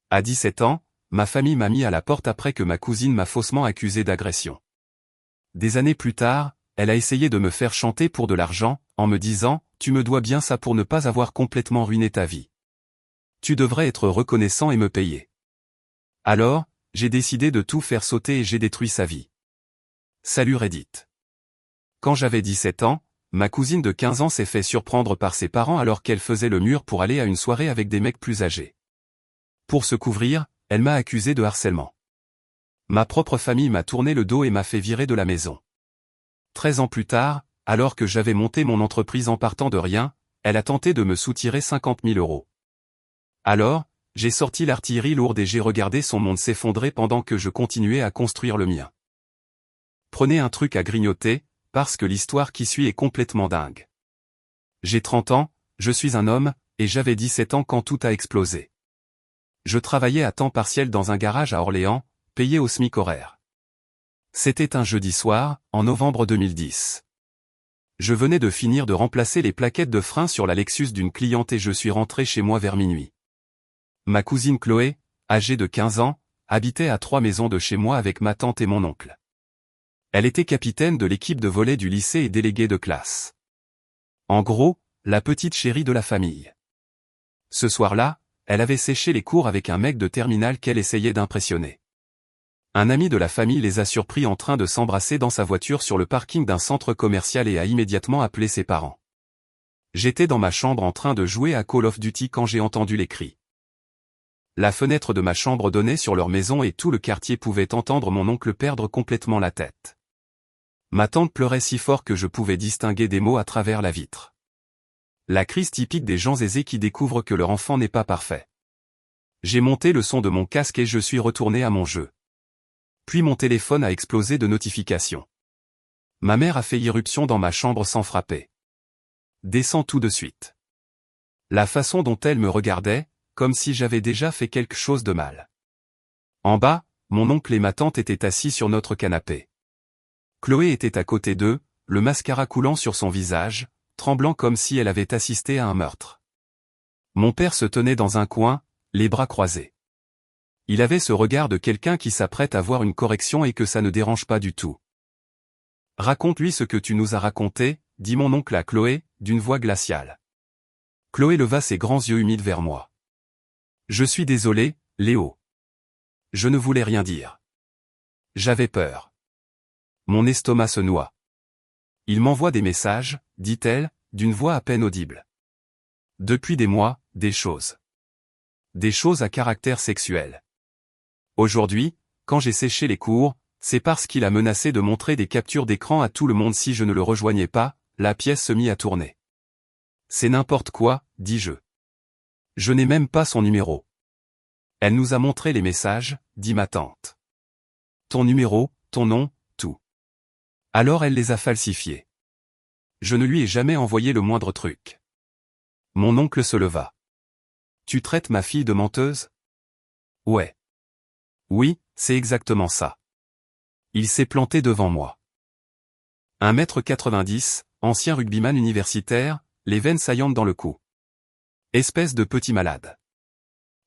À 17 ans, ma famille m'a mis à la porte après que ma cousine m'a faussement accusé d'agression. Des années plus tard, elle a essayé de me faire chanter pour de l'argent, en me disant « Tu me dois bien ça pour ne pas avoir complètement ruiné ta vie. Tu devrais être reconnaissant et me payer. » Alors, j'ai décidé de tout faire sauter et j'ai détruit sa vie. Salut Reddit. Quand j'avais 17 ans, ma cousine de 15 ans s'est fait surprendre par ses parents alors qu'elle faisait le mur pour aller à une soirée avec des mecs plus âgés. Pour se couvrir, elle m'a accusé de harcèlement. Ma propre famille m'a tourné le dos et m'a fait virer de la maison. 13 ans plus tard, alors que j'avais monté mon entreprise en partant de rien, elle a tenté de me soutirer 50 000 €. Alors, j'ai sorti l'artillerie lourde et j'ai regardé son monde s'effondrer pendant que je continuais à construire le mien. Prenez un truc à grignoter, parce que l'histoire qui suit est complètement dingue. J'ai 30 ans, je suis un homme, et j'avais 17 ans quand tout a explosé. Je travaillais à temps partiel dans un garage à Orléans, payé au SMIC horaire. C'était un jeudi soir, en novembre 2010. Je venais de finir de remplacer les plaquettes de frein sur la Lexus d'une cliente et je suis rentré chez moi vers minuit. Ma cousine Chloé, âgée de 15 ans, habitait à 3 maisons de chez moi avec ma tante et mon oncle. Elle était capitaine de l'équipe de volley du lycée et déléguée de classe. En gros, la petite chérie de la famille. Ce soir-là, elle avait séché les cours avec un mec de terminale qu'elle essayait d'impressionner. Un ami de la famille les a surpris en train de s'embrasser dans sa voiture sur le parking d'un centre commercial et a immédiatement appelé ses parents. J'étais dans ma chambre en train de jouer à Call of Duty quand j'ai entendu les cris. La fenêtre de ma chambre donnait sur leur maison et tout le quartier pouvait entendre mon oncle perdre complètement la tête. Ma tante pleurait si fort que je pouvais distinguer des mots à travers la vitre. La crise typique des gens aisés qui découvrent que leur enfant n'est pas parfait. J'ai monté le son de mon casque et je suis retourné à mon jeu. Puis mon téléphone a explosé de notifications. Ma mère a fait irruption dans ma chambre sans frapper. Descends tout de suite. La façon dont elle me regardait, comme si j'avais déjà fait quelque chose de mal. En bas, mon oncle et ma tante étaient assis sur notre canapé. Chloé était à côté d'eux, le mascara coulant sur son visage, tremblant comme si elle avait assisté à un meurtre. Mon père se tenait dans un coin, les bras croisés. Il avait ce regard de quelqu'un qui s'apprête à voir une correction et que ça ne dérange pas du tout. « Raconte-lui ce que tu nous as raconté », dit mon oncle à Chloé, d'une voix glaciale. Chloé leva ses grands yeux humides vers moi. « Je suis désolé, Léo. Je ne voulais rien dire. J'avais peur. Mon estomac se noie. Il m'envoie des messages, dit-elle, d'une voix à peine audible. Depuis des mois, des choses. Des choses à caractère sexuel. Aujourd'hui, quand j'ai séché les cours, c'est parce qu'il a menacé de montrer des captures d'écran à tout le monde si je ne le rejoignais pas, la pièce se mit à tourner. C'est n'importe quoi, dis-je. Je n'ai même pas son numéro. Elle nous a montré les messages, dit ma tante. Ton numéro, ton nom, tout. Alors elle les a falsifiés. Je ne lui ai jamais envoyé le moindre truc. Mon oncle se leva. Tu traites ma fille de menteuse? Ouais. Oui, c'est exactement ça. Il s'est planté devant moi. 1,90 m, ancien rugbyman universitaire, les veines saillantes dans le cou. Espèce de petit malade.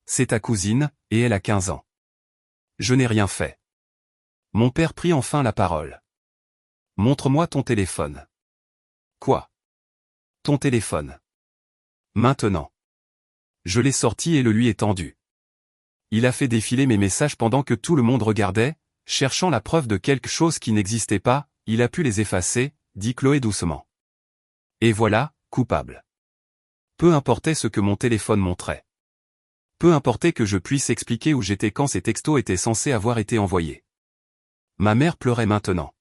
C'est ta cousine, et elle a 15 ans. Je n'ai rien fait. Mon père prit enfin la parole. Montre-moi ton téléphone. Quoi? Ton téléphone. Maintenant. Je l'ai sorti et le lui ai tendu. Il a fait défiler mes messages pendant que tout le monde regardait, cherchant la preuve de quelque chose qui n'existait pas, il a pu les effacer, dit Chloé doucement. Et voilà, coupable. Peu importait ce que mon téléphone montrait. Peu importait que je puisse expliquer où j'étais quand ces textos étaient censés avoir été envoyés. Ma mère pleurait maintenant.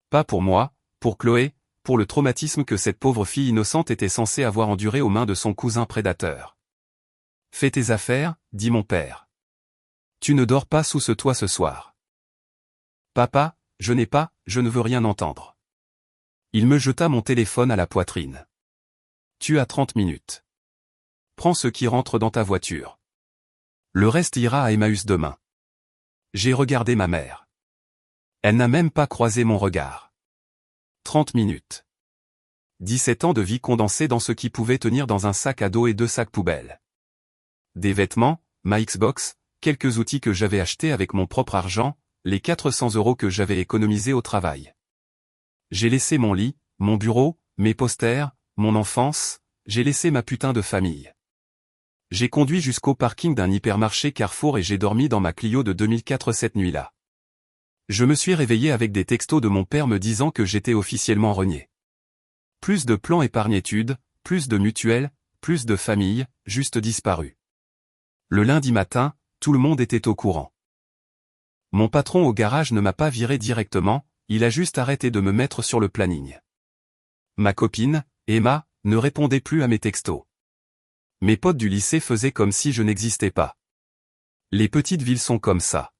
Pas pour moi, pour Chloé, pour le traumatisme que cette pauvre fille innocente était censée avoir enduré aux mains de son cousin prédateur. Fais tes affaires, dit mon père. Tu ne dors pas sous ce toit ce soir. Papa, je ne veux rien entendre. Il me jeta mon téléphone à la poitrine. Tu as 30 minutes. Prends ce qui rentre dans ta voiture. Le reste ira à Emmaüs demain. J'ai regardé ma mère. Elle n'a même pas croisé mon regard. 30 minutes. 17 ans de vie condensés dans ce qui pouvait tenir dans un sac à dos et 2 sacs poubelles. Des vêtements, ma Xbox, quelques outils que j'avais achetés avec mon propre argent, les 400 € que j'avais économisés au travail. J'ai laissé mon lit, mon bureau, mes posters, mon enfance, j'ai laissé ma putain de famille. J'ai conduit jusqu'au parking d'un hypermarché Carrefour et j'ai dormi dans ma Clio de 2004 cette nuit-là. Je me suis réveillé avec des textos de mon père me disant que j'étais officiellement renié. Plus de plans épargne-études, plus de mutuelles, plus de familles, juste disparu. Le lundi matin, tout le monde était au courant. Mon patron au garage ne m'a pas viré directement, il a juste arrêté de me mettre sur le planning. Ma copine, Emma, ne répondait plus à mes textos. Mes potes du lycée faisaient comme si je n'existais pas. Les petites villes sont comme ça.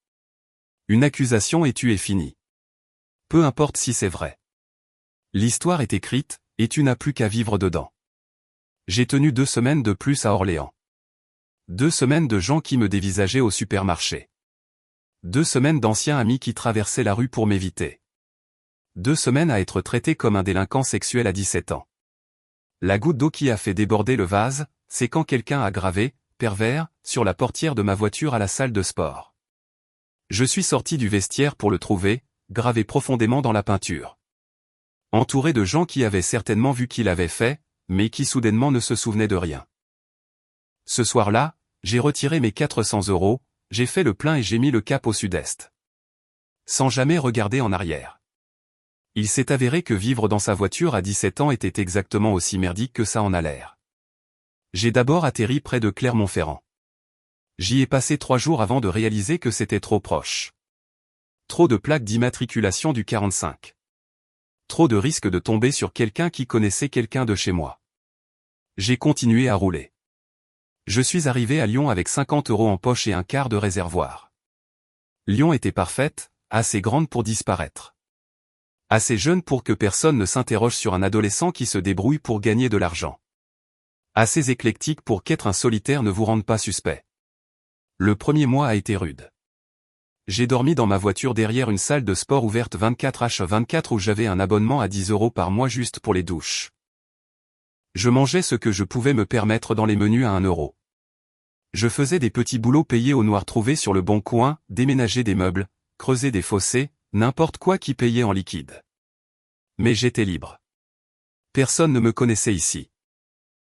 Une accusation et tu es fini. Peu importe si c'est vrai. L'histoire est écrite, et tu n'as plus qu'à vivre dedans. J'ai tenu 2 semaines de plus à Orléans. 2 semaines de gens qui me dévisageaient au supermarché. 2 semaines d'anciens amis qui traversaient la rue pour m'éviter. 2 semaines à être traité comme un délinquant sexuel à 17 ans. La goutte d'eau qui a fait déborder le vase, c'est quand quelqu'un a gravé, pervers, sur la portière de ma voiture à la salle de sport. Je suis sorti du vestiaire pour le trouver, gravé profondément dans la peinture. Entouré de gens qui avaient certainement vu qu'il avait fait, mais qui soudainement ne se souvenaient de rien. Ce soir-là, j'ai retiré mes 400 €, j'ai fait le plein et j'ai mis le cap au sud-est. Sans jamais regarder en arrière. Il s'est avéré que vivre dans sa voiture à 17 ans était exactement aussi merdique que ça en a l'air. J'ai d'abord atterri près de Clermont-Ferrand. J'y ai passé 3 jours avant de réaliser que c'était trop proche. Trop de plaques d'immatriculation du 45. Trop de risque de tomber sur quelqu'un qui connaissait quelqu'un de chez moi. J'ai continué à rouler. Je suis arrivé à Lyon avec 50 € en poche et un quart de réservoir. Lyon était parfaite, assez grande pour disparaître. Assez jeune pour que personne ne s'interroge sur un adolescent qui se débrouille pour gagner de l'argent. Assez éclectique pour qu'être un solitaire ne vous rende pas suspect. Le premier mois a été rude. J'ai dormi dans ma voiture derrière une salle de sport ouverte 24h24 où j'avais un abonnement à 10 € par mois juste pour les douches. Je mangeais ce que je pouvais me permettre dans les menus à 1 €. Je faisais des petits boulots payés au noir trouvés sur le bon coin, déménager des meubles, creuser des fossés, n'importe quoi qui payait en liquide. Mais j'étais libre. Personne ne me connaissait ici.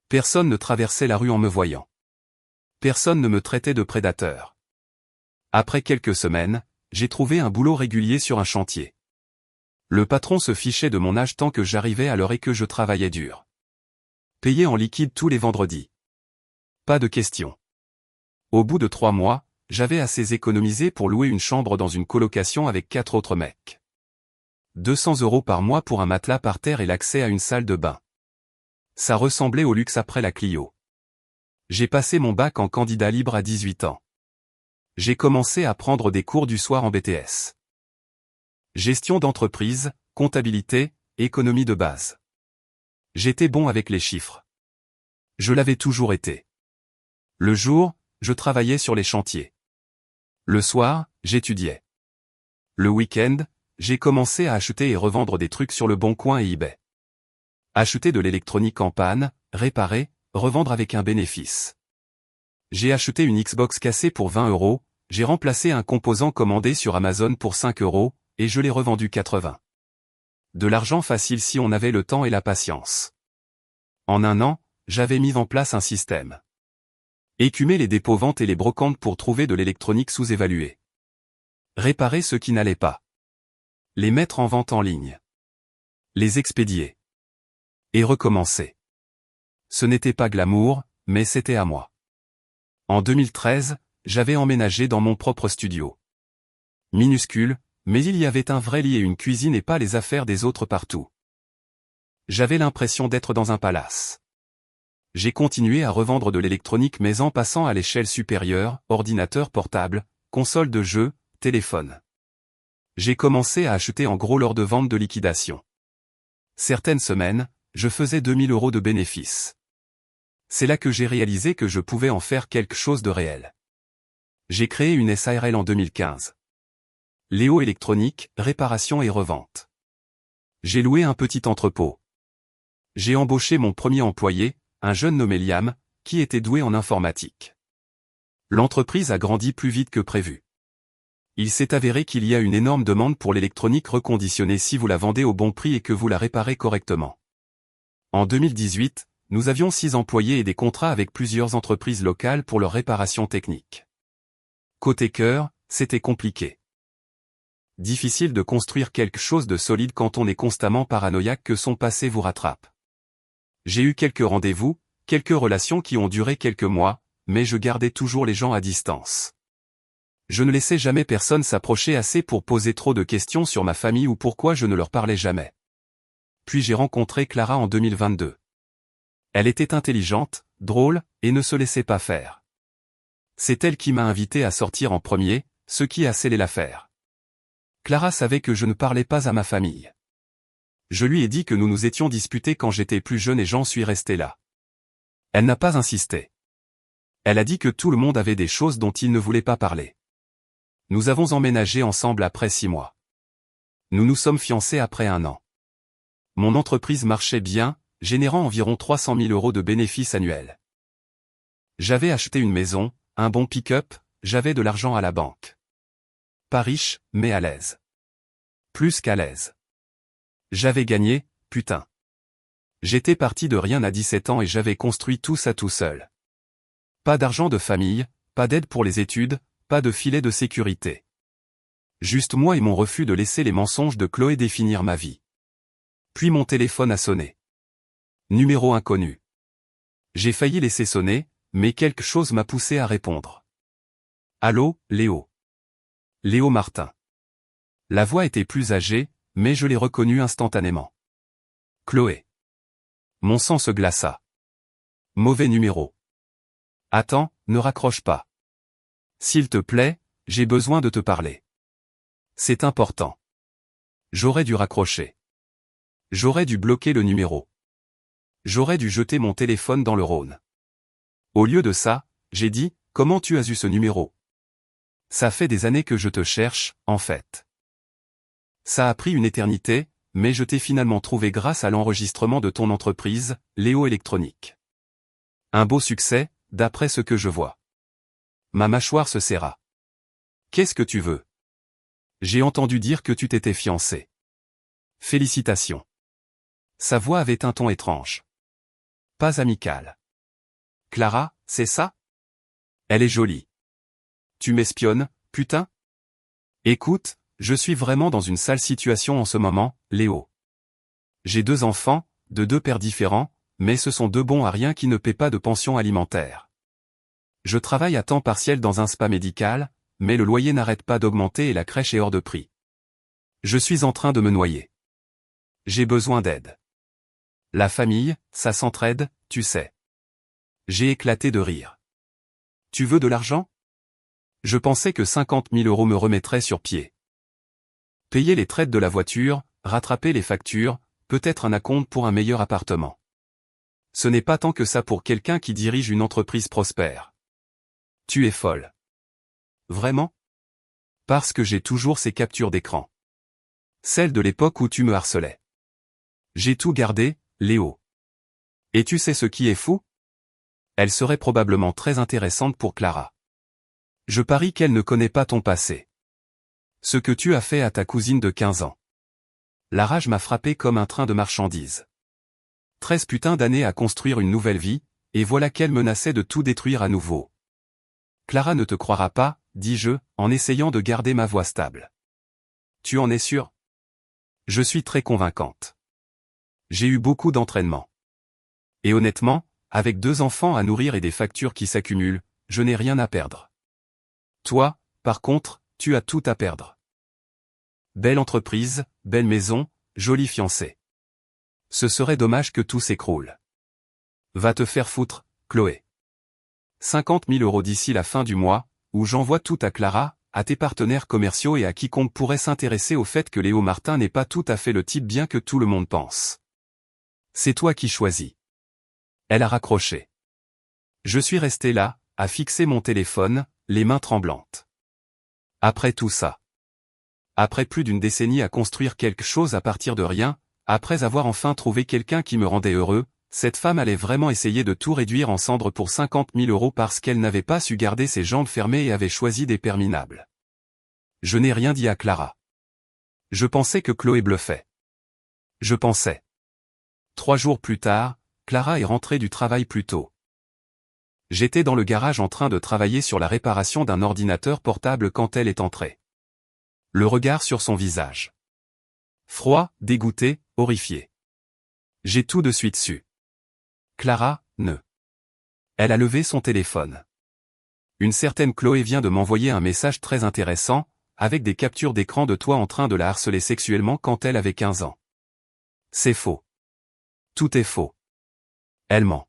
Personne ne traversait la rue en me voyant. Personne ne me traitait de prédateur. Après quelques semaines, j'ai trouvé un boulot régulier sur un chantier. Le patron se fichait de mon âge tant que j'arrivais à l'heure et que je travaillais dur. Payé en liquide tous les vendredis. Pas de question. Au bout de 3 mois, j'avais assez économisé pour louer une chambre dans une colocation avec 4 autres mecs. 200 € par mois pour un matelas par terre et l'accès à une salle de bain. Ça ressemblait au luxe après la Clio. J'ai passé mon bac en candidat libre à 18 ans. J'ai commencé à prendre des cours du soir en BTS. Gestion d'entreprise, comptabilité, économie de base. J'étais bon avec les chiffres. Je l'avais toujours été. Le jour, je travaillais sur les chantiers. Le soir, j'étudiais. Le week-end, j'ai commencé à acheter et revendre des trucs sur le Bon Coin et eBay. Acheter de l'électronique en panne, réparer, revendre avec un bénéfice. J'ai acheté une Xbox cassée pour 20 €, j'ai remplacé un composant commandé sur Amazon pour 5 €, et je l'ai revendu 80. De l'argent facile si on avait le temps et la patience. En 1 an, j'avais mis en place un système. Écumer les dépôts-ventes et les brocantes pour trouver de l'électronique sous-évaluée. Réparer ce qui n'allait pas. Les mettre en vente en ligne. Les expédier. Et recommencer. Ce n'était pas glamour, mais c'était à moi. En 2013, j'avais emménagé dans mon propre studio. Minuscule, mais il y avait un vrai lit et une cuisine et pas les affaires des autres partout. J'avais l'impression d'être dans un palace. J'ai continué à revendre de l'électronique mais en passant à l'échelle supérieure, ordinateur portable, console de jeux, téléphone. J'ai commencé à acheter en gros lors de ventes de liquidation. Certaines semaines, je faisais 2000 € de bénéfices. C'est là que j'ai réalisé que je pouvais en faire quelque chose de réel. J'ai créé une SARL en 2015. Léo Électronique, réparation et revente. J'ai loué un petit entrepôt. J'ai embauché mon premier employé, un jeune nommé Liam, qui était doué en informatique. L'entreprise a grandi plus vite que prévu. Il s'est avéré qu'il y a une énorme demande pour l'électronique reconditionnée si vous la vendez au bon prix et que vous la réparez correctement. En 2018, nous avions 6 employés et des contrats avec plusieurs entreprises locales pour leur réparation technique. Côté cœur, c'était compliqué. Difficile de construire quelque chose de solide quand on est constamment paranoïaque que son passé vous rattrape. J'ai eu quelques rendez-vous, quelques relations qui ont duré quelques mois, mais je gardais toujours les gens à distance. Je ne laissais jamais personne s'approcher assez pour poser trop de questions sur ma famille ou pourquoi je ne leur parlais jamais. Puis j'ai rencontré Clara en 2022. Elle était intelligente, drôle, et ne se laissait pas faire. C'est elle qui m'a invité à sortir en premier, ce qui a scellé l'affaire. Clara savait que je ne parlais pas à ma famille. Je lui ai dit que nous nous étions disputés quand j'étais plus jeune et j'en suis resté là. Elle n'a pas insisté. Elle a dit que tout le monde avait des choses dont il ne voulait pas parler. Nous avons emménagé ensemble après 6 mois. Nous nous sommes fiancés après 1 an. Mon entreprise marchait bien, générant environ 300 000 € de bénéfices annuels. J'avais acheté une maison, un bon pick-up, j'avais de l'argent à la banque. Pas riche, mais à l'aise. Plus qu'à l'aise. J'avais gagné, putain. J'étais parti de rien à 17 ans et j'avais construit tout ça tout seul. Pas d'argent de famille, pas d'aide pour les études, pas de filet de sécurité. Juste moi et mon refus de laisser les mensonges de Chloé définir ma vie. Puis mon téléphone a sonné. Numéro inconnu. J'ai failli laisser sonner, mais quelque chose m'a poussé à répondre. Allô, Léo. Léo Martin. La voix était plus âgée, mais je l'ai reconnue instantanément. Chloé. Mon sang se glaça. Mauvais numéro. Attends, ne raccroche pas. S'il te plaît, j'ai besoin de te parler. C'est important. J'aurais dû raccrocher. J'aurais dû bloquer le numéro. J'aurais dû jeter mon téléphone dans le Rhône. Au lieu de ça, j'ai dit, comment tu as eu ce numéro? Ça fait des années que je te cherche, en fait. Ça a pris une éternité, mais je t'ai finalement trouvé grâce à l'enregistrement de ton entreprise, Léo Électronique. Un beau succès, d'après ce que je vois. Ma mâchoire se serra. Qu'est-ce que tu veux? J'ai entendu dire que tu t'étais fiancé. Félicitations. Sa voix avait un ton étrange. Pas amical. Clara, c'est ça? Elle est jolie. Tu m'espionnes, putain? Écoute, je suis vraiment dans une sale situation en ce moment, Léo. J'ai 2 enfants, de 2 pères différents, mais ce sont 2 bons à rien qui ne paient pas de pension alimentaire. Je travaille à temps partiel dans un spa médical, mais le loyer n'arrête pas d'augmenter et la crèche est hors de prix. Je suis en train de me noyer. J'ai besoin d'aide. La famille, ça s'entraide, tu sais. J'ai éclaté de rire. Tu veux de l'argent? Je pensais que 50 000 € me remettraient sur pied. Payer les traites de la voiture, rattraper les factures, peut-être un acompte pour un meilleur appartement. Ce n'est pas tant que ça pour quelqu'un qui dirige une entreprise prospère. Tu es folle. Vraiment? Parce que j'ai toujours ces captures d'écran. Celles de l'époque où tu me harcelais. J'ai tout gardé, Léo. Et tu sais ce qui est fou? Elle serait probablement très intéressante pour Clara. Je parie qu'elle ne connaît pas ton passé. Ce que tu as fait à ta cousine de 15 ans. La rage m'a frappé comme un train de marchandises. 13 putains d'années à construire une nouvelle vie, et voilà qu'elle menaçait de tout détruire à nouveau. Clara ne te croira pas, dis-je, en essayant de garder ma voix stable. Tu en es sûr? Je suis très convaincante. J'ai eu beaucoup d'entraînement. Et honnêtement, avec 2 enfants à nourrir et des factures qui s'accumulent, je n'ai rien à perdre. Toi, par contre, tu as tout à perdre. Belle entreprise, belle maison, jolie fiancée. Ce serait dommage que tout s'écroule. Va te faire foutre, Chloé. 50 000 € d'ici la fin du mois, ou j'envoie tout à Clara, à tes partenaires commerciaux et à quiconque pourrait s'intéresser au fait que Léo Martin n'est pas tout à fait le type bien que tout le monde pense. C'est toi qui choisis. Elle a raccroché. Je suis resté là, à fixer mon téléphone, les mains tremblantes. Après tout ça. Après plus d'une décennie à construire quelque chose à partir de rien, après avoir enfin trouvé quelqu'un qui me rendait heureux, Cette femme allait vraiment essayer de tout réduire en cendres pour 50 000 € parce qu'elle n'avait pas su garder ses jambes fermées et avait choisi des pères minables. Je n'ai rien dit à Clara. Je pensais que Chloé bluffait. Je pensais. 3 jours plus tard, Clara est rentrée du travail plus tôt. J'étais dans le garage en train de travailler sur la réparation d'un ordinateur portable quand elle est entrée. Le regard sur son visage. Froid, dégoûté, horrifié. J'ai tout de suite su. Clara, ne. Elle a levé son téléphone. Une certaine Chloé vient de m'envoyer un message très intéressant, avec des captures d'écran de toi en train de la harceler sexuellement quand elle avait 15 ans. C'est faux. Tout est faux. Elle ment.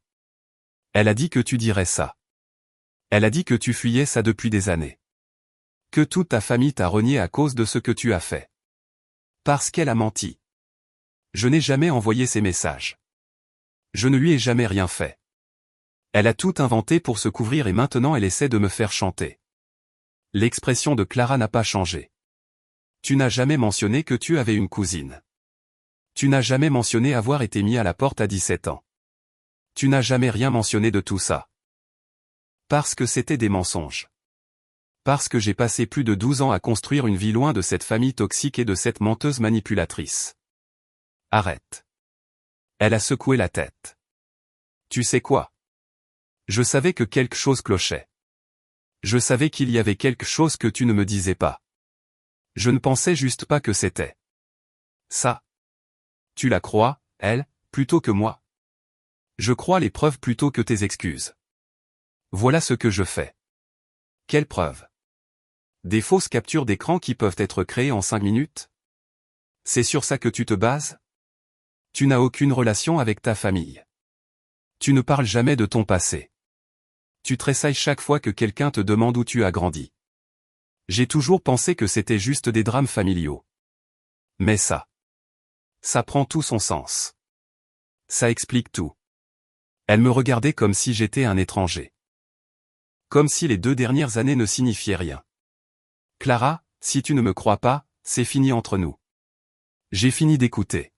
Elle a dit que tu dirais ça. Elle a dit que tu fuyais ça depuis des années. Que toute ta famille t'a renié à cause de ce que tu as fait. Parce qu'elle a menti. Je n'ai jamais envoyé ces messages. Je ne lui ai jamais rien fait. Elle a tout inventé pour se couvrir et maintenant elle essaie de me faire chanter. L'expression de Clara n'a pas changé. Tu n'as jamais mentionné que tu avais une cousine. Tu n'as jamais mentionné avoir été mis à la porte à 17 ans. Tu n'as jamais rien mentionné de tout ça. Parce que c'était des mensonges. Parce que j'ai passé plus de 12 ans à construire une vie loin de cette famille toxique et de cette menteuse manipulatrice. Arrête. Elle a secoué la tête. Tu sais quoi? Je savais que quelque chose clochait. Je savais qu'il y avait quelque chose que tu ne me disais pas. Je ne pensais juste pas que c'était ça. Tu la crois, elle, plutôt que moi? Je crois les preuves plutôt que tes excuses. Voilà ce que je fais. Quelles preuves? Des fausses captures d'écran qui peuvent être créées en 5 minutes? C'est sur ça que tu te bases? Tu n'as aucune relation avec ta famille. Tu ne parles jamais de ton passé. Tu tressailles chaque fois que quelqu'un te demande où tu as grandi. J'ai toujours pensé que c'était juste des drames familiaux. Mais ça prend tout son sens. Ça explique tout. Elle me regardait comme si j'étais un étranger. Comme si les 2 dernières années ne signifiaient rien. Clara, si tu ne me crois pas, c'est fini entre nous. J'ai fini d'écouter.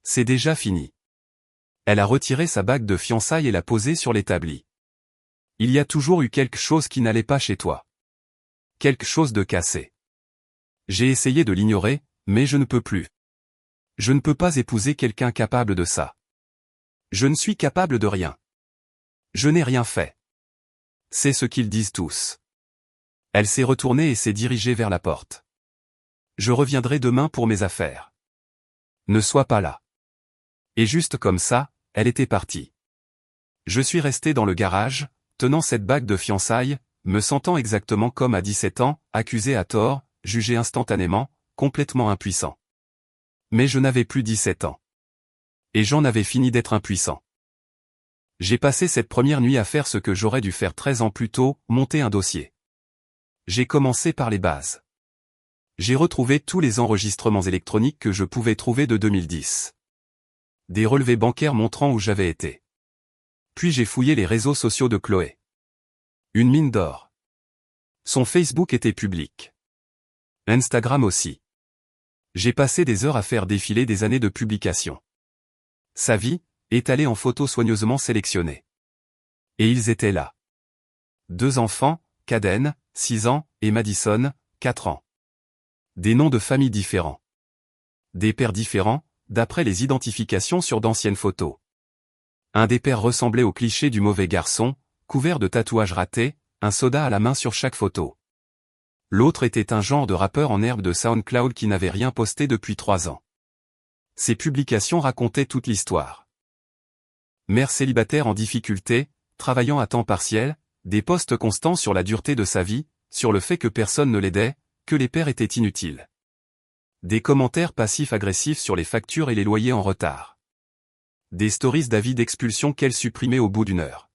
C'est déjà fini. Elle a retiré sa bague de fiançailles et l'a posée sur l'établi. Il y a toujours eu quelque chose qui n'allait pas chez toi. Quelque chose de cassé. J'ai essayé de l'ignorer, mais je ne peux plus. Je ne peux pas épouser quelqu'un capable de ça. Je ne suis capable de rien. Je n'ai rien fait. C'est ce qu'ils disent tous. Elle s'est retournée et s'est dirigée vers la porte. Je reviendrai demain pour mes affaires. Ne sois pas là. Et juste comme ça, elle était partie. Je suis resté dans le garage, tenant cette bague de fiançailles, me sentant exactement comme à 17 ans, accusé à tort, jugé instantanément, complètement impuissant. Mais je n'avais plus 17 ans. Et j'en avais fini d'être impuissant. J'ai passé cette première nuit à faire ce que j'aurais dû faire 13 ans plus tôt, monter un dossier. J'ai commencé par les bases. J'ai retrouvé tous les enregistrements électroniques que je pouvais trouver de 2010. Des relevés bancaires montrant où j'avais été. Puis j'ai fouillé les réseaux sociaux de Chloé. Une mine d'or. Son Facebook était public. Instagram aussi. J'ai passé des heures à faire défiler des années de publications. Sa vie, étalée en photos soigneusement sélectionnées. Et ils étaient là. 2 enfants, Caden, 6 ans, et Madison, 4 ans. Des noms de familles différents. Des pères différents, d'après les identifications sur d'anciennes photos. Un des pères ressemblait au cliché du mauvais garçon, couvert de tatouages ratés, un soda à la main sur chaque photo. L'autre était un genre de rappeur en herbe de SoundCloud qui n'avait rien posté depuis 3 ans. Ces publications racontaient toute l'histoire. Mère célibataire en difficulté, travaillant à temps partiel, des posts constants sur la dureté de sa vie, sur le fait que personne ne l'aidait, que les pères étaient inutiles. Des commentaires passifs-agressifs sur les factures et les loyers en retard. Des stories d'avis d'expulsion qu'elle supprimait au bout d'1 heure.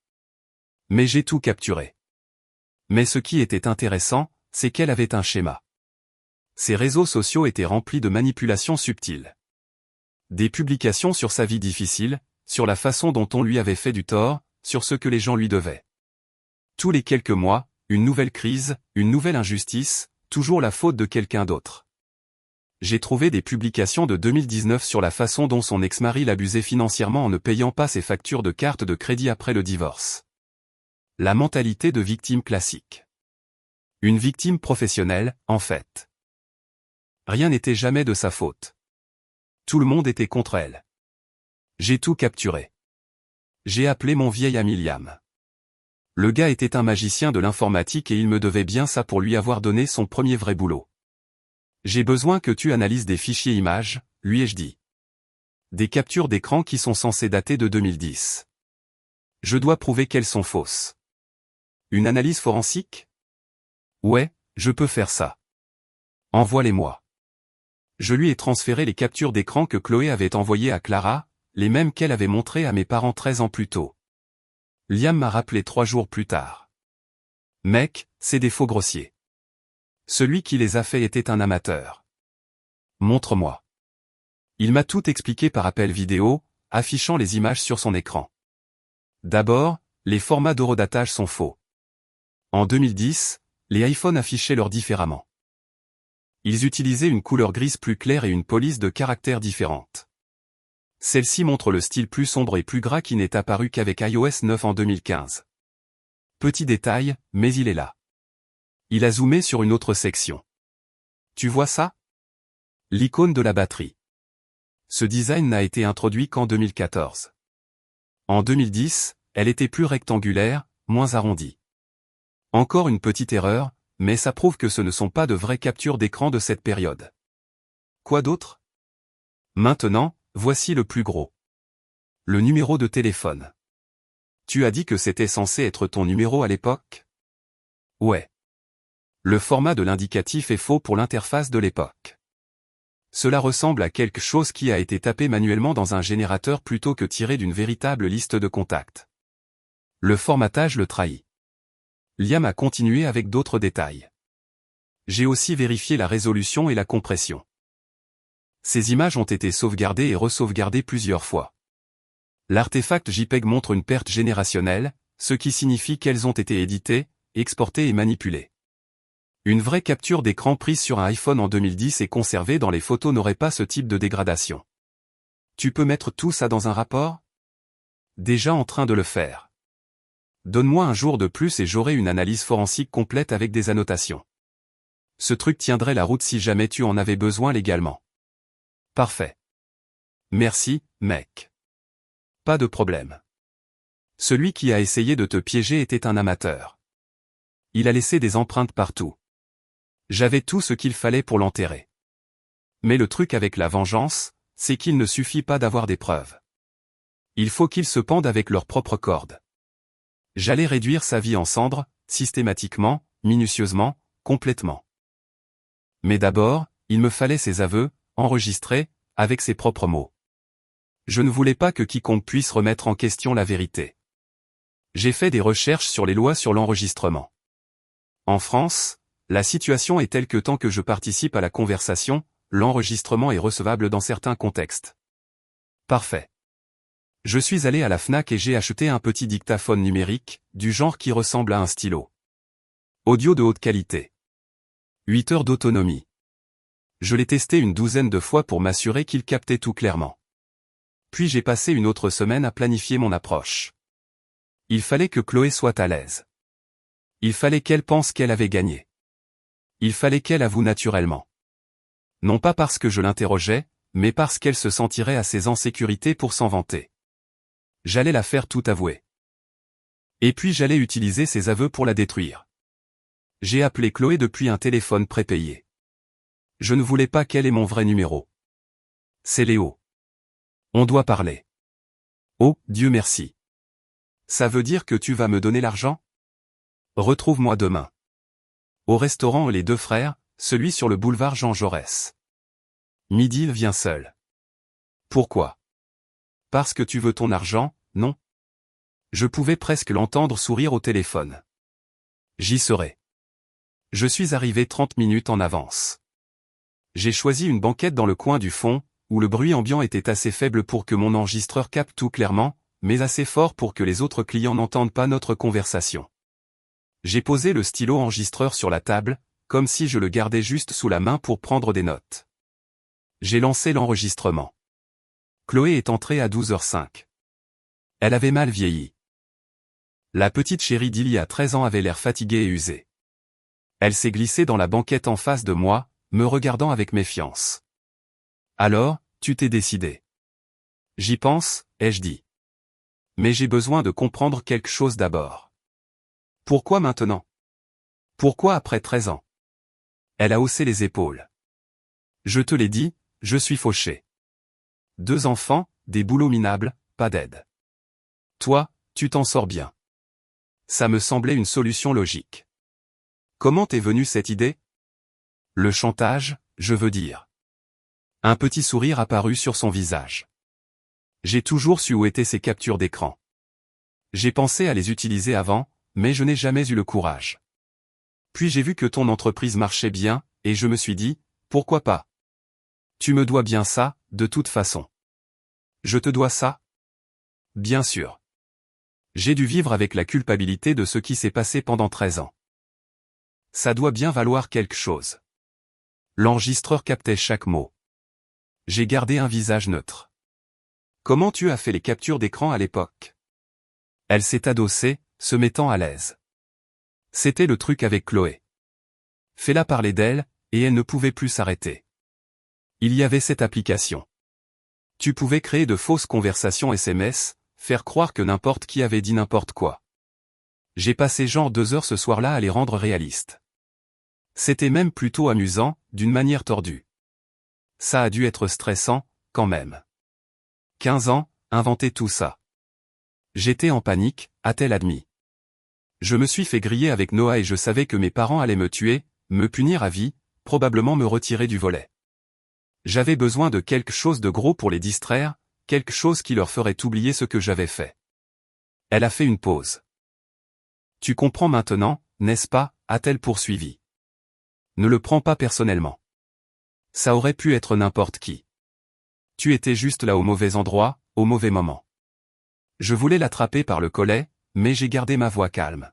Mais j'ai tout capturé. Mais ce qui était intéressant, c'est qu'elle avait un schéma. Ses réseaux sociaux étaient remplis de manipulations subtiles. Des publications sur sa vie difficile, sur la façon dont on lui avait fait du tort, sur ce que les gens lui devaient. Tous les quelques mois, une nouvelle crise, une nouvelle injustice, toujours la faute de quelqu'un d'autre. J'ai trouvé des publications de 2019 sur la façon dont son ex-mari l'abusait financièrement en ne payant pas ses factures de carte de crédit après le divorce. La mentalité de victime classique. Une victime professionnelle, en fait. Rien n'était jamais de sa faute. Tout le monde était contre elle. J'ai tout capturé. J'ai appelé mon vieil ami Liam. Le gars était un magicien de l'informatique et il me devait bien ça pour lui avoir donné son premier vrai boulot. J'ai besoin que tu analyses des fichiers images, lui ai-je dit. Des captures d'écran qui sont censées dater de 2010. Je dois prouver qu'elles sont fausses. Une analyse forensique? Ouais, je peux faire ça. Envoie-les-moi. Je lui ai transféré les captures d'écran que Chloé avait envoyées à Clara, les mêmes qu'elle avait montrées à mes parents 13 ans plus tôt. Liam m'a rappelé 3 jours plus tard. Mec, c'est des faux grossiers. Celui qui les a fait était un amateur. Montre-moi. Il m'a tout expliqué par appel vidéo, affichant les images sur son écran. D'abord, les formats d'horodatage sont faux. En 2010, les iPhones affichaient l'heure différemment. Ils utilisaient une couleur grise plus claire et une police de caractères différente. Celle-ci montre le style plus sombre et plus gras qui n'est apparu qu'avec iOS 9 en 2015. Petit détail, mais il est là. Il a zoomé sur une autre section. Tu vois ça? L'icône de la batterie. Ce design n'a été introduit qu'en 2014. En 2010, elle était plus rectangulaire, moins arrondie. Encore une petite erreur, mais ça prouve que ce ne sont pas de vraies captures d'écran de cette période. Quoi d'autre? Maintenant, voici le plus gros. Le numéro de téléphone. Tu as dit que c'était censé être ton numéro à l'époque? Ouais. Le format de l'indicatif est faux pour l'interface de l'époque. Cela ressemble à quelque chose qui a été tapé manuellement dans un générateur plutôt que tiré d'une véritable liste de contacts. Le formatage le trahit. Liam a continué avec d'autres détails. J'ai aussi vérifié la résolution et la compression. Ces images ont été sauvegardées et re-sauvegardées plusieurs fois. L'artefact JPEG montre une perte générationnelle, ce qui signifie qu'elles ont été éditées, exportées et manipulées. Une vraie capture d'écran prise sur un iPhone en 2010 et conservée dans les photos n'aurait pas ce type de dégradation. Tu peux mettre tout ça dans un rapport? Déjà en train de le faire. Donne-moi un jour de plus et j'aurai une analyse forensique complète avec des annotations. Ce truc tiendrait la route si jamais tu en avais besoin légalement. Parfait. Merci, mec. Pas de problème. Celui qui a essayé de te piéger était un amateur. Il a laissé des empreintes partout. J'avais tout ce qu'il fallait pour l'enterrer. Mais le truc avec la vengeance, c'est qu'il ne suffit pas d'avoir des preuves. Il faut qu'ils se pendent avec leurs propres cordes. J'allais réduire sa vie en cendres, systématiquement, minutieusement, complètement. Mais d'abord, il me fallait ses aveux, enregistrés, avec ses propres mots. Je ne voulais pas que quiconque puisse remettre en question la vérité. J'ai fait des recherches sur les lois sur l'enregistrement. En France, la situation est telle que tant que je participe à la conversation, l'enregistrement est recevable dans certains contextes. Parfait. Je suis allé à la Fnac et j'ai acheté un petit dictaphone numérique, du genre qui ressemble à un stylo. Audio de haute qualité. 8 heures d'autonomie. Je l'ai testé une douzaine de fois pour m'assurer qu'il captait tout clairement. Puis j'ai passé une autre semaine à planifier mon approche. Il fallait que Chloé soit à l'aise. Il fallait qu'elle pense qu'elle avait gagné. Il fallait qu'elle avoue naturellement. Non pas parce que je l'interrogeais, mais parce qu'elle se sentirait assez en sécurité pour s'en vanter. J'allais la faire tout avouer. Et puis j'allais utiliser ses aveux pour la détruire. J'ai appelé Chloé depuis un téléphone prépayé. Je ne voulais pas qu'elle ait mon vrai numéro. C'est Léo. On doit parler. Oh, Dieu merci. Ça veut dire que tu vas me donner l'argent? Retrouve-moi demain. Au restaurant Les Deux Frères, celui sur le boulevard Jean Jaurès. Midi il vient seul. Pourquoi? Parce que tu veux ton argent, non? Je pouvais presque l'entendre sourire au téléphone. J'y serai. Je suis arrivé 30 minutes en avance. J'ai choisi une banquette dans le coin du fond, où le bruit ambiant était assez faible pour que mon enregistreur capte tout clairement, mais assez fort pour que les autres clients n'entendent pas notre conversation. J'ai posé le stylo enregistreur sur la table, comme si je le gardais juste sous la main pour prendre des notes. J'ai lancé l'enregistrement. Chloé est entrée à 12h05. Elle avait mal vieilli. La petite chérie d'il y a 13 ans avait l'air fatiguée et usée. Elle s'est glissée dans la banquette en face de moi, me regardant avec méfiance. Alors, tu t'es décidé. J'y pense, ai-je dit. Mais j'ai besoin de comprendre quelque chose d'abord. Pourquoi maintenant? Pourquoi après 13 ans? Elle a haussé les épaules. Je te l'ai dit, je suis fauché. 2 enfants, des boulots minables, pas d'aide. Toi, tu t'en sors bien. Ça me semblait une solution logique. Comment t'est venue cette idée? Le chantage, je veux dire. Un petit sourire apparut sur son visage. J'ai toujours su où étaient ces captures d'écran. J'ai pensé à les utiliser avant, mais je n'ai jamais eu le courage. Puis j'ai vu que ton entreprise marchait bien, et je me suis dit, pourquoi pas? Tu me dois bien ça, de toute façon. Je te dois ça? Bien sûr. J'ai dû vivre avec la culpabilité de ce qui s'est passé pendant 13 ans. Ça doit bien valoir quelque chose. L'enregistreur captait chaque mot. J'ai gardé un visage neutre. Comment tu as fait les captures d'écran à l'époque? Elle s'est adossée, se mettant à l'aise. C'était le truc avec Chloé. Fais-la parler d'elle, et elle ne pouvait plus s'arrêter. Il y avait cette application. Tu pouvais créer de fausses conversations SMS, faire croire que n'importe qui avait dit n'importe quoi. J'ai passé genre 2 heures ce soir-là à les rendre réalistes. C'était même plutôt amusant, d'une manière tordue. Ça a dû être stressant, quand même. 15 ans, inventer tout ça. J'étais en panique, a-t-elle admis. Je me suis fait griller avec Noah et je savais que mes parents allaient me tuer, me punir à vie, probablement me retirer du volet. J'avais besoin de quelque chose de gros pour les distraire, quelque chose qui leur ferait oublier ce que j'avais fait. Elle a fait une pause. Tu comprends maintenant, n'est-ce pas, a-t-elle poursuivi. Ne le prends pas personnellement. Ça aurait pu être n'importe qui. Tu étais juste là au mauvais endroit, au mauvais moment. Je voulais l'attraper par le collet, mais j'ai gardé ma voix calme.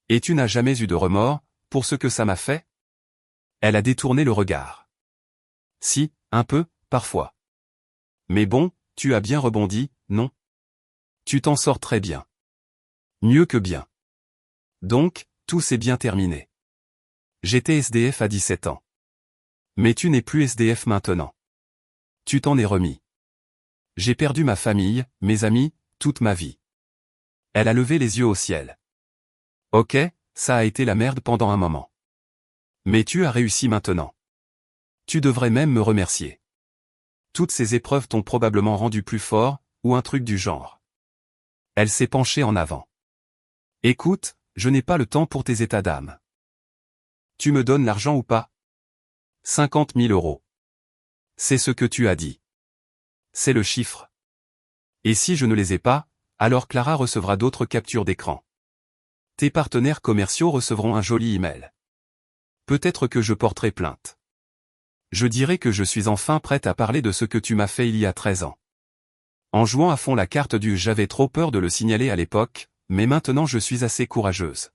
Et tu n'as jamais eu de remords, pour ce que ça m'a fait? Elle a détourné le regard. Si, un peu, parfois. Mais bon, tu as bien rebondi, non? Tu t'en sors très bien. Mieux que bien. Donc, tout s'est bien terminé. J'étais SDF à 17 ans. Mais tu n'es plus SDF maintenant. Tu t'en es remis. J'ai perdu ma famille, mes amis, toute ma vie. Elle a levé les yeux au ciel. Ok, ça a été la merde pendant un moment. Mais tu as réussi maintenant. Tu devrais même me remercier. Toutes ces épreuves t'ont probablement rendu plus fort, ou un truc du genre. Elle s'est penchée en avant. Écoute, je n'ai pas le temps pour tes états d'âme. Tu me donnes l'argent ou pas? 50 000 euros. C'est ce que tu as dit. C'est le chiffre. Et si je ne les ai pas, alors Clara recevra d'autres captures d'écran. Tes partenaires commerciaux recevront un joli email. Peut-être que je porterai plainte. Je dirai que je suis enfin prête à parler de ce que tu m'as fait il y a 13 ans. En jouant à fond la carte du j'avais trop peur de le signaler à l'époque, mais maintenant je suis assez courageuse.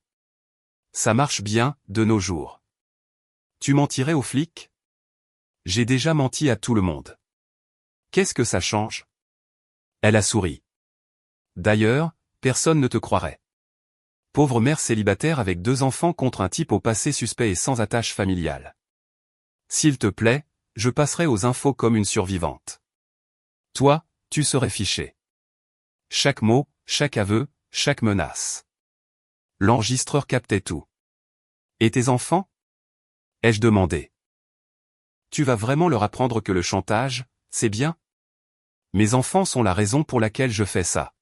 Ça marche bien, de nos jours. Tu mentirais aux flics? J'ai déjà menti à tout le monde. Qu'est-ce que ça change? Elle a souri. D'ailleurs, personne ne te croirait. Pauvre mère célibataire avec 2 enfants contre un type au passé suspect et sans attache familiale. S'il te plaît, je passerai aux infos comme une survivante. Toi, tu serais fiché. Chaque mot, chaque aveu, chaque menace. L'enregistreur captait tout. Et tes enfants? Ai-je demandé. Tu vas vraiment leur apprendre que le chantage, c'est bien? Mes enfants sont la raison pour laquelle je fais ça.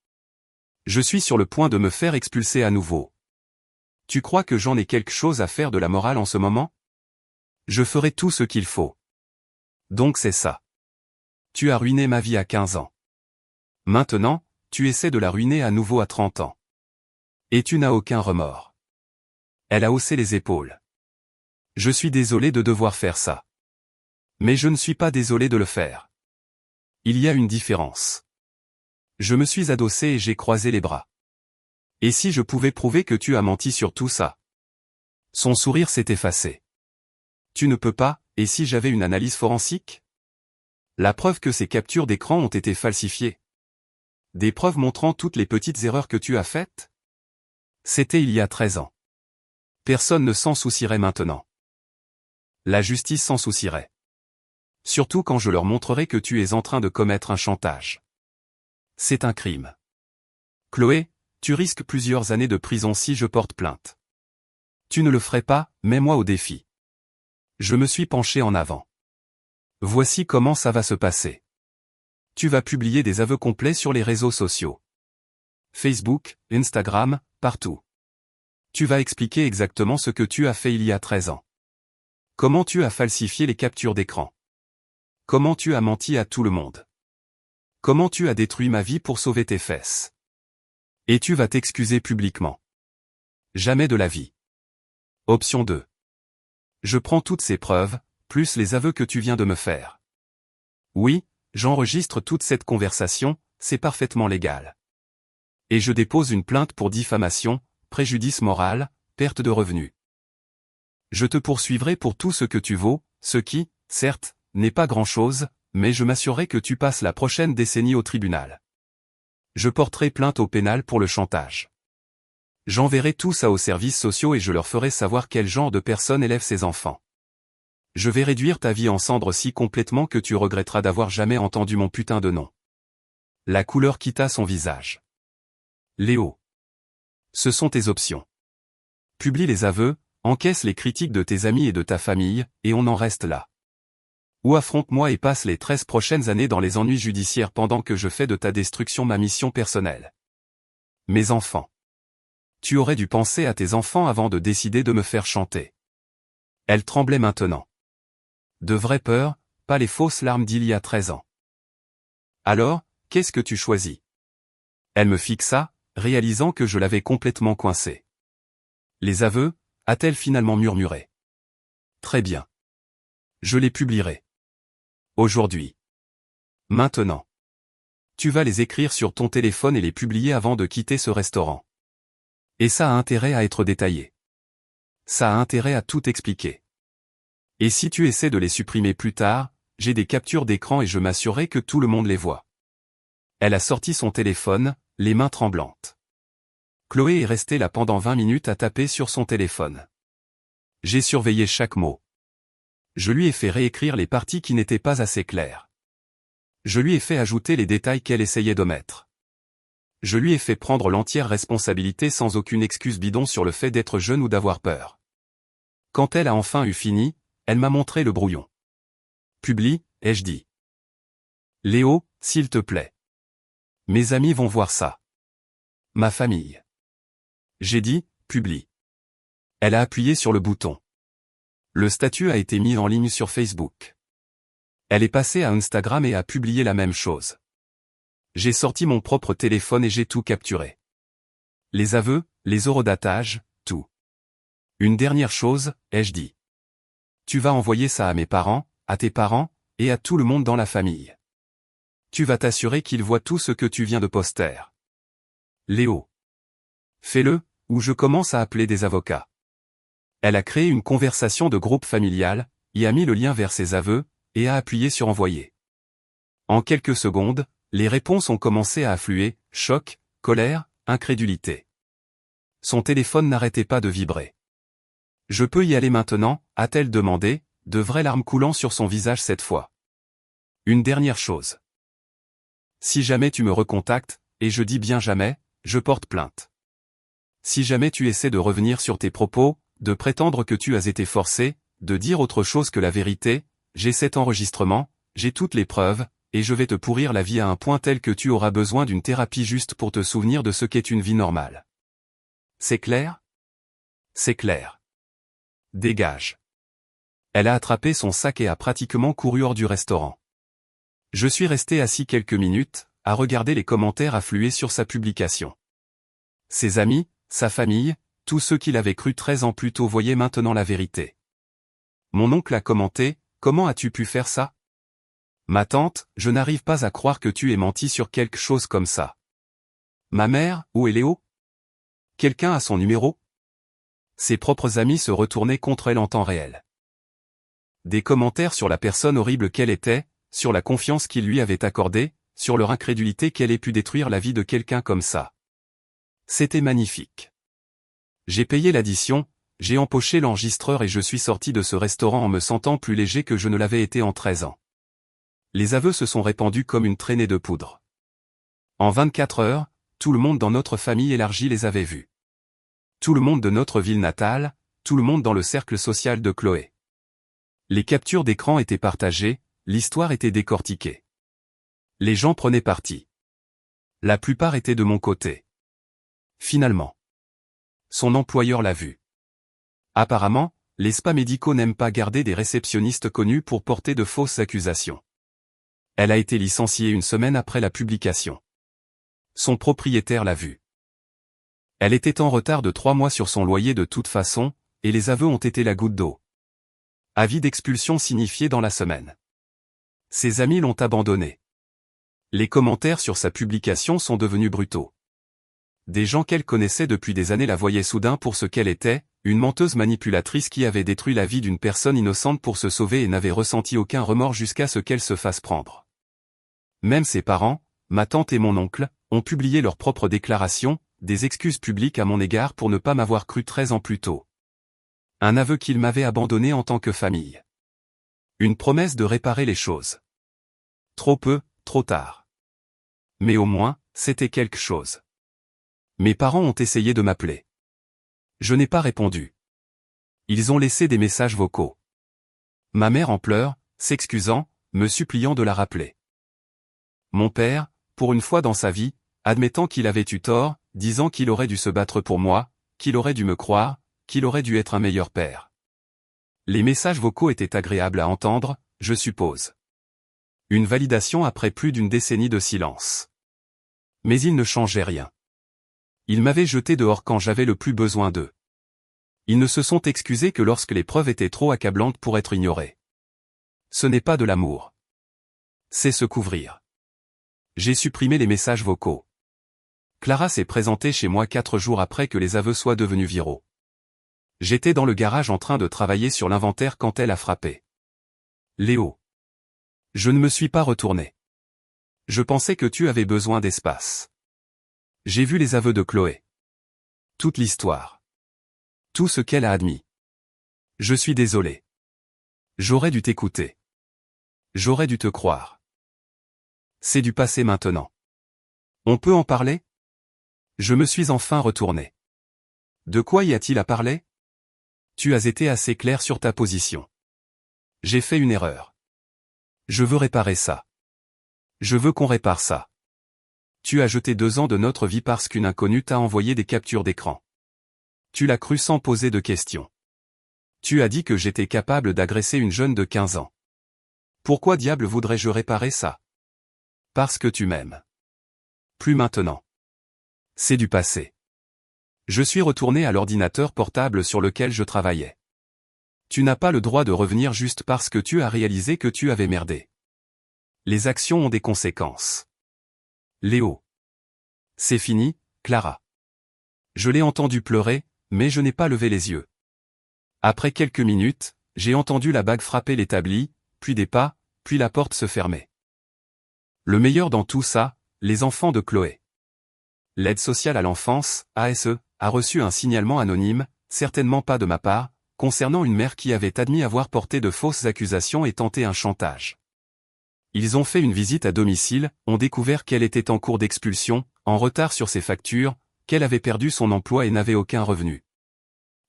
Je suis sur le point de me faire expulser à nouveau. Tu crois que j'en ai quelque chose à faire de la morale en ce moment? Je ferai tout ce qu'il faut. Donc c'est ça. Tu as ruiné ma vie à 15 ans. Maintenant, tu essaies de la ruiner à nouveau à 30 ans. Et tu n'as aucun remords. Elle a haussé les épaules. Je suis désolé de devoir faire ça. Mais je ne suis pas désolé de le faire. Il y a une différence. Je me suis adossé et j'ai croisé les bras. Et si je pouvais prouver que tu as menti sur tout ça? Son sourire s'est effacé. Tu ne peux pas, et si j'avais une analyse forensique? La preuve que ces captures d'écran ont été falsifiées. Des preuves montrant toutes les petites erreurs que tu as faites? C'était il y a 13 ans. Personne ne s'en soucierait maintenant. La justice s'en soucierait. Surtout quand je leur montrerai que tu es en train de commettre un chantage. C'est un crime. Chloé, tu risques plusieurs années de prison si je porte plainte. Tu ne le ferais pas, mets-moi au défi. Je me suis penché en avant. Voici comment ça va se passer. Tu vas publier des aveux complets sur les réseaux sociaux. Facebook, Instagram, partout. Tu vas expliquer exactement ce que tu as fait il y a 13 ans. Comment tu as falsifié les captures d'écran. Comment tu as menti à tout le monde. Comment tu as détruit ma vie pour sauver tes fesses. Et tu vas t'excuser publiquement. Jamais de la vie. Option 2. Je prends toutes ces preuves, plus les aveux que tu viens de me faire. Oui, j'enregistre toute cette conversation, c'est parfaitement légal. Et je dépose une plainte pour diffamation, préjudice moral, perte de revenus. Je te poursuivrai pour tout ce que tu vaux, ce qui, certes, n'est pas grand-chose, mais je m'assurerai que tu passes la prochaine décennie au tribunal. Je porterai plainte au pénal pour le chantage. J'enverrai tout ça aux services sociaux et je leur ferai savoir quel genre de personne élève ses enfants. Je vais réduire ta vie en cendres si complètement que tu regretteras d'avoir jamais entendu mon putain de nom. La couleur quitta son visage. Léo. Ce sont tes options. Publie les aveux, encaisse les critiques de tes amis et de ta famille, et on en reste là. Ou affronte-moi et passe les 13 prochaines années dans les ennuis judiciaires pendant que je fais de ta destruction ma mission personnelle. Mes enfants. Tu aurais dû penser à tes enfants avant de décider de me faire chanter. Elle tremblait maintenant. De vraies peurs, pas les fausses larmes d'il y a 13 ans. Alors, qu'est-ce que tu choisis? Elle me fixa, réalisant que je l'avais complètement coincée. Les aveux, a-t-elle finalement murmuré. Très bien. Je les publierai. Aujourd'hui. Maintenant. Tu vas les écrire sur ton téléphone et les publier avant de quitter ce restaurant. Et ça a intérêt à être détaillé. Ça a intérêt à tout expliquer. Et si tu essaies de les supprimer plus tard, j'ai des captures d'écran et je m'assurerai que tout le monde les voit. Elle a sorti son téléphone, les mains tremblantes. Chloé est restée là pendant 20 minutes à taper sur son téléphone. J'ai surveillé chaque mot. Je lui ai fait réécrire les parties qui n'étaient pas assez claires. Je lui ai fait ajouter les détails qu'elle essayait d'omettre. Je lui ai fait prendre l'entière responsabilité sans aucune excuse bidon sur le fait d'être jeune ou d'avoir peur. Quand elle a enfin eu fini, elle m'a montré le brouillon. Publie, ai-je dit. Léo, s'il te plaît. Mes amis vont voir ça. Ma famille. J'ai dit, publie. Elle a appuyé sur le bouton. Le statut a été mis en ligne sur Facebook. Elle est passée à Instagram et a publié la même chose. J'ai sorti mon propre téléphone et j'ai tout capturé. Les aveux, les horodatages, tout. Une dernière chose, ai-je dit. Tu vas envoyer ça à mes parents, à tes parents, et à tout le monde dans la famille. Tu vas t'assurer qu'ils voient tout ce que tu viens de poster. Léo. Fais-le, ou je commence à appeler des avocats. Elle a créé une conversation de groupe familial, y a mis le lien vers ses aveux, et a appuyé sur envoyer. En quelques secondes, les réponses ont commencé à affluer, choc, colère, incrédulité. Son téléphone n'arrêtait pas de vibrer. Je peux y aller maintenant, a-t-elle demandé, de vraies larmes coulant sur son visage cette fois. Une dernière chose. Si jamais tu me recontactes, et je dis bien jamais, je porte plainte. Si jamais tu essaies de revenir sur tes propos, de prétendre que tu as été forcé, de dire autre chose que la vérité, j'ai cet enregistrement, j'ai toutes les preuves, et je vais te pourrir la vie à un point tel que tu auras besoin d'une thérapie juste pour te souvenir de ce qu'est une vie normale. C'est clair? C'est clair. Dégage. Elle a attrapé son sac et a pratiquement couru hors du restaurant. Je suis resté assis quelques minutes, à regarder les commentaires affluer sur sa publication. Ses amis, sa famille, tous ceux qui l'avaient cru 13 ans plus tôt voyaient maintenant la vérité. Mon oncle a commenté, « Comment as-tu pu faire ça ? Ma tante, je n'arrive pas à croire que tu aies menti sur quelque chose comme ça. Ma mère, où est Léo ? Quelqu'un a son numéro ? » Ses propres amis se retournaient contre elle en temps réel. Des commentaires sur la personne horrible qu'elle était, sur la confiance qu'il lui avait accordée, sur leur incrédulité qu'elle ait pu détruire la vie de quelqu'un comme ça. C'était magnifique. J'ai payé l'addition, j'ai empoché l'enregistreur et je suis sorti de ce restaurant en me sentant plus léger que je ne l'avais été en 13 ans. Les aveux se sont répandus comme une traînée de poudre. En 24 heures, tout le monde dans notre famille élargie les avait vus. Tout le monde de notre ville natale, tout le monde dans le cercle social de Chloé. Les captures d'écran étaient partagées, l'histoire était décortiquée. Les gens prenaient parti. La plupart étaient de mon côté. Finalement. Son employeur l'a vu. Apparemment, les spas médicaux n'aiment pas garder des réceptionnistes connus pour porter de fausses accusations. Elle a été licenciée une semaine après la publication. Son propriétaire l'a vue. Elle était en retard de 3 mois sur son loyer de toute façon, et les aveux ont été la goutte d'eau. Avis d'expulsion signifié dans la semaine. Ses amis l'ont abandonnée. Les commentaires sur sa publication sont devenus brutaux. Des gens qu'elle connaissait depuis des années la voyaient soudain pour ce qu'elle était, une menteuse manipulatrice qui avait détruit la vie d'une personne innocente pour se sauver et n'avait ressenti aucun remords jusqu'à ce qu'elle se fasse prendre. Même ses parents, ma tante et mon oncle, ont publié leurs propres déclarations, des excuses publiques à mon égard pour ne pas m'avoir cru 13 ans plus tôt. Un aveu qu'ils m'avaient abandonné en tant que famille. Une promesse de réparer les choses. Trop peu, trop tard. Mais au moins, c'était quelque chose. Mes parents ont essayé de m'appeler. Je n'ai pas répondu. Ils ont laissé des messages vocaux. Ma mère en pleurs, s'excusant, me suppliant de la rappeler. Mon père, pour une fois dans sa vie, admettant qu'il avait eu tort, disant qu'il aurait dû se battre pour moi, qu'il aurait dû me croire, qu'il aurait dû être un meilleur père. Les messages vocaux étaient agréables à entendre, je suppose. Une validation après plus d'une décennie de silence. Mais ils ne changeaient rien. Ils m'avaient jeté dehors quand j'avais le plus besoin d'eux. Ils ne se sont excusés que lorsque les preuves étaient trop accablantes pour être ignorées. Ce n'est pas de l'amour. C'est se couvrir. J'ai supprimé les messages vocaux. Clara s'est présentée chez moi 4 jours après que les aveux soient devenus viraux. J'étais dans le garage en train de travailler sur l'inventaire quand elle a frappé. Léo. Je ne me suis pas retourné. Je pensais que tu avais besoin d'espace. J'ai vu les aveux de Chloé. Toute l'histoire. Tout ce qu'elle a admis. Je suis désolé. J'aurais dû t'écouter. J'aurais dû te croire. C'est du passé maintenant. On peut en parler? Je me suis enfin retourné. De quoi y a-t-il à parler? Tu as été assez clair sur ta position. J'ai fait une erreur. Je veux réparer ça. Je veux qu'on répare ça. Tu as jeté 2 ans de notre vie parce qu'une inconnue t'a envoyé des captures d'écran. Tu l'as cru sans poser de questions. Tu as dit que j'étais capable d'agresser une jeune de 15 ans. Pourquoi diable voudrais-je réparer ça? Parce que tu m'aimes. Plus maintenant. C'est du passé. Je suis retourné à l'ordinateur portable sur lequel je travaillais. Tu n'as pas le droit de revenir juste parce que tu as réalisé que tu avais merdé. Les actions ont des conséquences. Léo. C'est fini, Clara. Je l'ai entendu pleurer, mais je n'ai pas levé les yeux. Après quelques minutes, j'ai entendu la bague frapper l'établi, puis des pas, puis la porte se fermer. Le meilleur dans tout ça, les enfants de Chloé. L'aide sociale à l'enfance, ASE, a reçu un signalement anonyme, certainement pas de ma part, concernant une mère qui avait admis avoir porté de fausses accusations et tenté un chantage. Ils ont fait une visite à domicile, ont découvert qu'elle était en cours d'expulsion, en retard sur ses factures, qu'elle avait perdu son emploi et n'avait aucun revenu.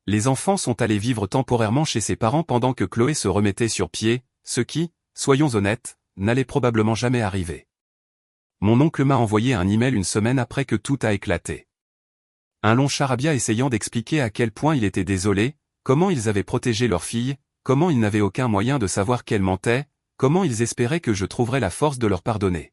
Les enfants sont allés vivre temporairement chez ses parents pendant que Chloé se remettait sur pied, ce qui, soyons honnêtes, n'allait probablement jamais arriver. Mon oncle m'a envoyé un email une semaine après que tout a éclaté. Un long charabia essayant d'expliquer à quel point il était désolé, comment ils avaient protégé leur fille, comment ils n'avaient aucun moyen de savoir qu'elle mentait, comment ils espéraient que je trouverais la force de leur pardonner.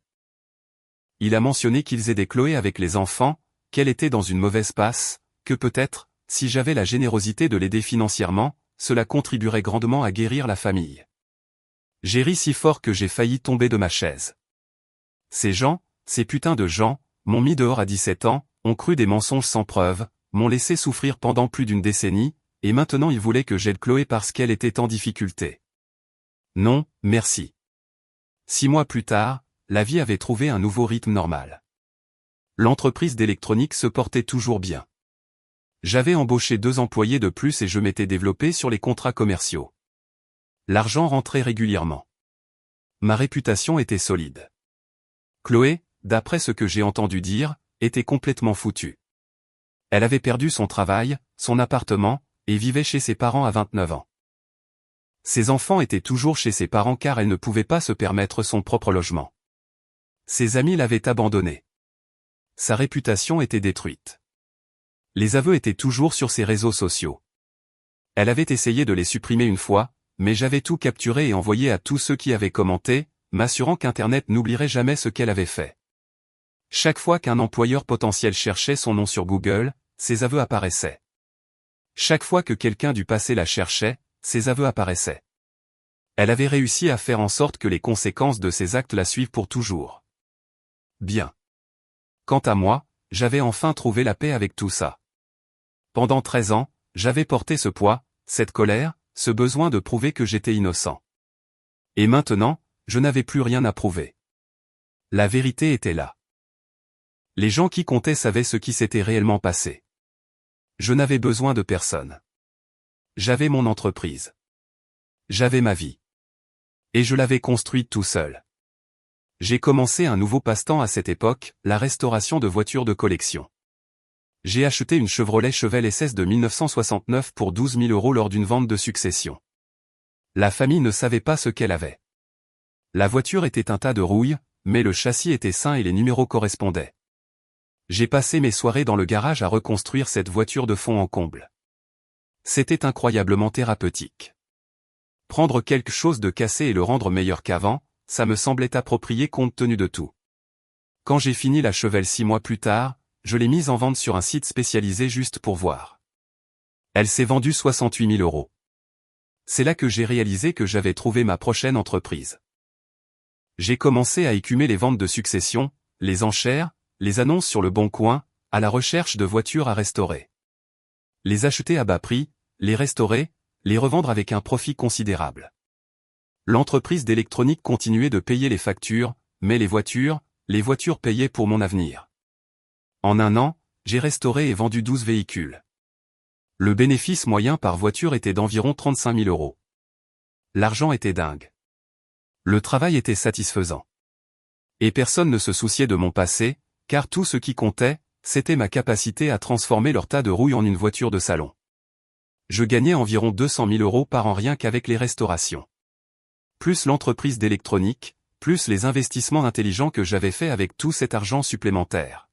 Il a mentionné qu'ils aidaient Chloé avec les enfants, qu'elle était dans une mauvaise passe, que peut-être, si j'avais la générosité de l'aider financièrement, cela contribuerait grandement à guérir la famille. J'ai ri si fort que j'ai failli tomber de ma chaise. Ces gens, ces putains de gens, m'ont mis dehors à 17 ans, ont cru des mensonges sans preuve, m'ont laissé souffrir pendant plus d'une décennie, et maintenant ils voulaient que j'aide Chloé parce qu'elle était en difficulté. Non, merci. 6 mois plus tard, la vie avait trouvé un nouveau rythme normal. L'entreprise d'électronique se portait toujours bien. J'avais embauché 2 employés de plus et je m'étais développé sur les contrats commerciaux. L'argent rentrait régulièrement. Ma réputation était solide. Chloé, d'après ce que j'ai entendu dire, était complètement foutue. Elle avait perdu son travail, son appartement, et vivait chez ses parents à 29 ans. Ses enfants étaient toujours chez ses parents car elle ne pouvait pas se permettre son propre logement. Ses amis l'avaient abandonnée. Sa réputation était détruite. Les aveux étaient toujours sur ses réseaux sociaux. Elle avait essayé de les supprimer une fois, mais j'avais tout capturé et envoyé à tous ceux qui avaient commenté, m'assurant qu'Internet n'oublierait jamais ce qu'elle avait fait. Chaque fois qu'un employeur potentiel cherchait son nom sur Google, ses aveux apparaissaient. Chaque fois que quelqu'un du passé la cherchait, ses aveux apparaissaient. Elle avait réussi à faire en sorte que les conséquences de ses actes la suivent pour toujours. Bien. Quant à moi, j'avais enfin trouvé la paix avec tout ça. Pendant 13 ans, j'avais porté ce poids, cette colère, ce besoin de prouver que j'étais innocent. Et maintenant, je n'avais plus rien à prouver. La vérité était là. Les gens qui comptaient savaient ce qui s'était réellement passé. Je n'avais besoin de personne. J'avais mon entreprise. J'avais ma vie. Et je l'avais construite tout seul. J'ai commencé un nouveau passe-temps à cette époque, la restauration de voitures de collection. J'ai acheté une Chevrolet Chevelle SS de 1969 pour 12 000 € lors d'une vente de succession. La famille ne savait pas ce qu'elle avait. La voiture était un tas de rouille, mais le châssis était sain et les numéros correspondaient. J'ai passé mes soirées dans le garage à reconstruire cette voiture de fond en comble. C'était incroyablement thérapeutique. Prendre quelque chose de cassé et le rendre meilleur qu'avant, ça me semblait approprié compte tenu de tout. Quand j'ai fini la Chevelle 6 mois plus tard, je l'ai mise en vente sur un site spécialisé juste pour voir. Elle s'est vendue 68 000 €. C'est là que j'ai réalisé que j'avais trouvé ma prochaine entreprise. J'ai commencé à écumer les ventes de succession, les enchères, les annonces sur le Bon Coin, à la recherche de voitures à restaurer. Les acheter à bas prix, les restaurer, les revendre avec un profit considérable. L'entreprise d'électronique continuait de payer les factures, mais les voitures payaient pour mon avenir. En un an, j'ai restauré et vendu 12 véhicules. Le bénéfice moyen par voiture était d'environ 35 000 €. L'argent était dingue. Le travail était satisfaisant. Et personne ne se souciait de mon passé, car tout ce qui comptait, c'était ma capacité à transformer leur tas de rouille en une voiture de salon. Je gagnais environ 200 000 € par an rien qu'avec les restaurations. Plus l'entreprise d'électronique, plus les investissements intelligents que j'avais faits avec tout cet argent supplémentaire.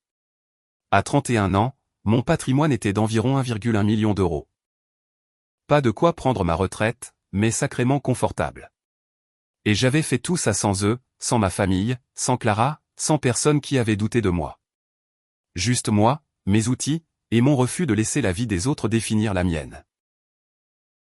À 31 ans, mon patrimoine était d'environ 1,1 million d'euros. Pas de quoi prendre ma retraite, mais sacrément confortable. Et j'avais fait tout ça sans eux, sans ma famille, sans Clara, sans personne qui avait douté de moi. Juste moi, mes outils, et mon refus de laisser la vie des autres définir la mienne.